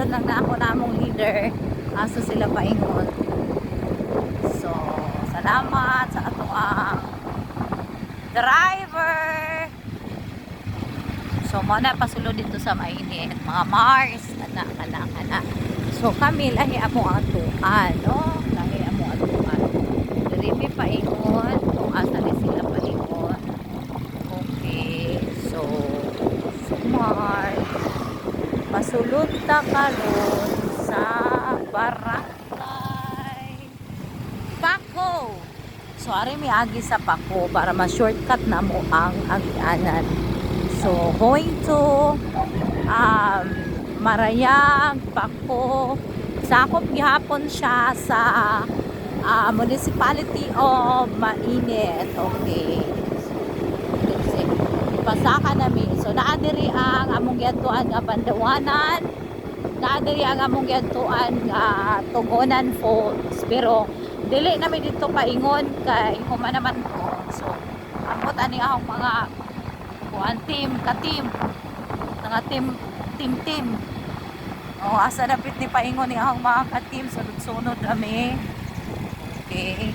sunod lang na ako namong leader. Aso sila paingon. So, salamat sa atoang driver. So, muna pasulod dito sa mainit. Mga Mars, anak. So, kami lahi amo ang tuan, no? Lahi amo ang tuan. Diripi paingon, kung asa ni sila paingon. Okay. So, Mars. Masulod ta karon sa barangay Paco. So, ari mi agi sa Paco para ma-shortcut na mo ang agianan. So, going to Marayag, Paco. Sakop gihapon siya sa Municipality of Mainit. Okay. Pasaka nami. So, naadiri ang among giadtuan nga Bandawanan. Naadiri ang among giadtuan nga Tugonan Falls. Pero, dili namin dito paingon kay human naman ko. So, ambot ani akong mga kuan team. Nga team. O, asa na piti paingon ni akong mga ka-team. Sunod-sunod kami. Okay.